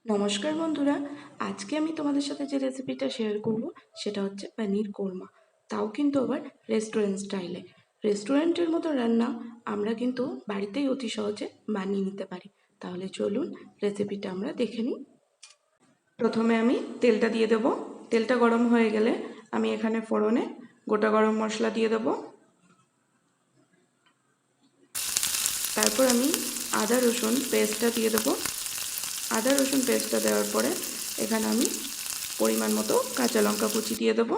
নমস্কার বন্ধুরা, আজকে আমি তোমাদের সাথে যে রেসিপিটা শেয়ার করব সেটা হচ্ছে পনির কোরমা। তাও কিন্তু আবার রেস্টুরেন্ট স্টাইলে। রেস্টুরেন্টের মতো রান্না আমরা কিন্তু বাড়িতেই অতি সহজে বানিয়ে নিতে পারি। তাহলে চলুন রেসিপিটা আমরা দেখে নিই। প্রথমে আমি তেলটা দিয়ে দেব। তেলটা গরম হয়ে গেলে আমি এখানে ফোড়নে গোটা গরম মশলা দিয়ে দেব। তারপর আমি আদা রসুন পেস্টটা দিয়ে দেবো। আদা রসুন পেস্টটা দেওয়ার পরে এখানে আমি পরিমাণ মতো কাঁচা লঙ্কা কুচি দিয়ে দেবো।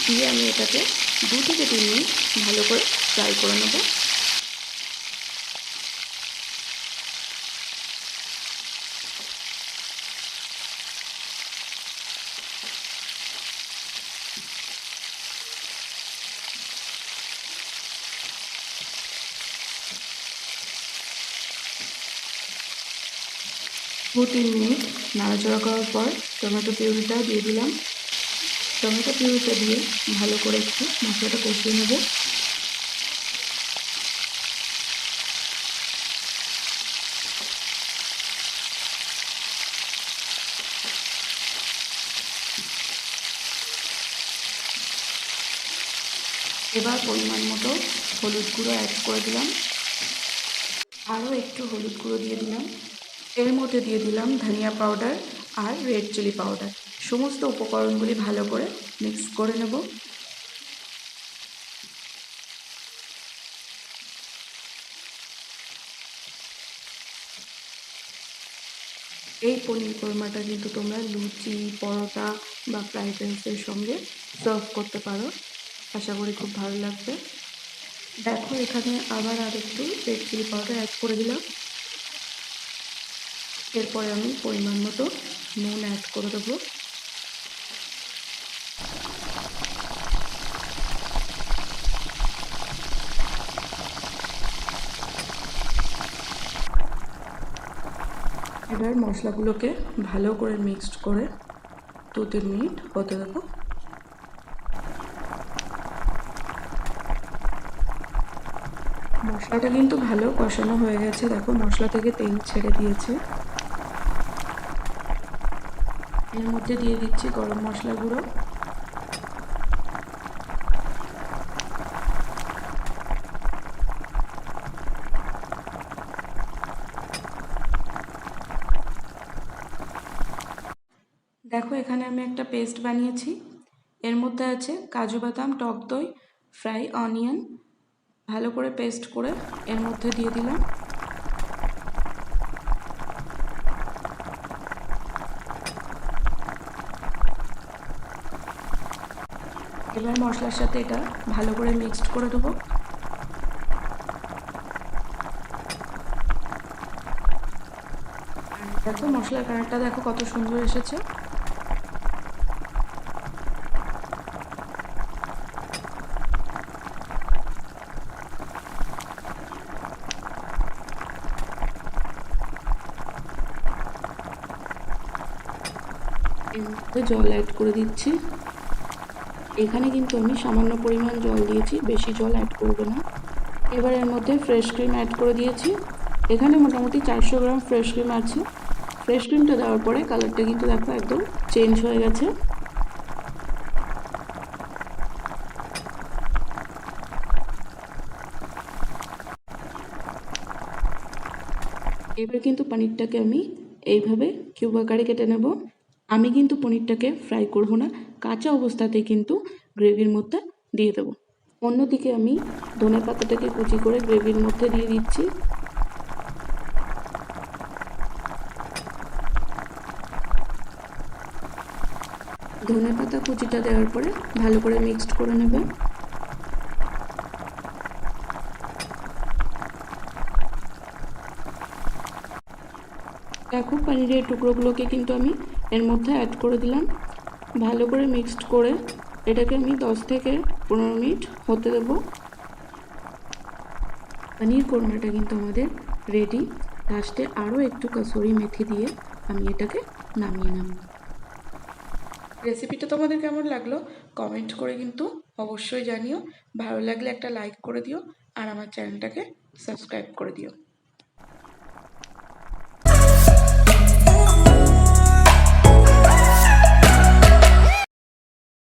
দিয়ে আমি এটাকে 2 থেকে 3 মিনিট ভালো করে ফ্রাই করে নেব। দু 3 মিনিট নাড়াচাড়া করার পর টমেটো পিউরিটা দিয়ে দিলাম। টমেটো পিউরিটা দিয়ে ভালো করে একটু মশলাটা কষিয়ে নেব। এবার পরিমাণ মতো হলুদ গুঁড়ো অ্যাড করে দিলাম। আরও একটু হলুদ গুঁড়ো দিয়ে দিলাম। এর মধ্যে দিয়ে দিলাম ধনিয়া পাউডার আর রেড চিলি পাউডার। সমস্ত উপকরণগুলি ভালো করে মিক্স করে নেব। এই পনির কোরমাটা কিন্তু তোমরা লুচি, পরোটা বা ফ্রাইড রাইসের সঙ্গে সার্ভ করতে পারো। আশা করি খুব ভালো লাগবে। দেখো এখানে আবার আর একটু রেড চিলি পাউডার অ্যাড করে দিলাম। এরপরে আমি পরিমাণ মতো নুন অ্যাড করে দেবো। এবার মশলাগুলোকে ভালো করে মিক্সড করে 2-3 মিনিট হতে দেবো। মশলাটা কিন্তু ভালো কষানো হয়ে গেছে। দেখো মশলা থেকে তেল ছেড়ে দিয়েছে। এর মধ্যে দিয়ে দিচ্ছি গরম মশলা গুঁড়ো। দেখো এখানে আমি একটা পেস্ট বানিয়েছি। এর মধ্যে আছে কাজু বাদাম, টক দই, ফ্রাই অনিয়ন। ভালো করে পেস্ট করে এর মধ্যে দিয়ে দিলাম। এবার মশলার সাথে এটা ভালো করে মিক্সড করে দেবো। দেখো মশলার কালারটা দেখো কত সুন্দর এসেছে। এর মধ্যে জল অ্যাড করে দিচ্ছি। এখানে কিন্তু আমি সামান্য পরিমাণ জল দিয়েছি, বেশি জল অ্যাড করবে না। এবার এর মধ্যে ফ্রেশ ক্রিম অ্যাড করে দিয়েছি। এখানে মোটামুটি 400 গ্রাম ফ্রেশ ক্রিম আছে। ফ্রেশ ক্রিমটা দেওয়ার পরে কালারটা কিন্তু দেখো একদম চেঞ্জ হয়ে গেছে। এবার কিন্তু পনিরটাকে আমি এইভাবে কিউব আকারে কেটে নেব। আমি কিন্তু পনিরটাকে ফ্রাই করব না, কাঁচা অবস্থাতেই কিন্তু গ্রেভির মধ্যে দিয়ে দেবো। অন্যদিকে আমি ধনে পাতাটাকে কুচি করে গ্রেভির মধ্যে দিয়ে দিচ্ছি। ধনে পাতা কুচিটা দেওয়ার পরে ভালো করে মিক্সড করে নেবে। দেখো পনিরের টুকরোগুলোকে কিন্তু আমি এর মধ্যে অ্যাড করে দিলাম। ভালো করে মিক্সড করে এটাকে আমি 10 থেকে 15 মিনিট হতে দেবো। পনির কোরমাটা কিন্তু আমাদের রেডি। লাস্টে আরও একটু কসুরি মেথি দিয়ে আমি এটাকে নামিয়ে নেব। রেসিপিটা তোমাদের কেমন লাগলো কমেন্ট করে কিন্তু অবশ্যই জানিও। ভালো লাগলে একটা লাইক করে দিও আর আমার চ্যানেলটাকে সাবস্ক্রাইব করে দিও।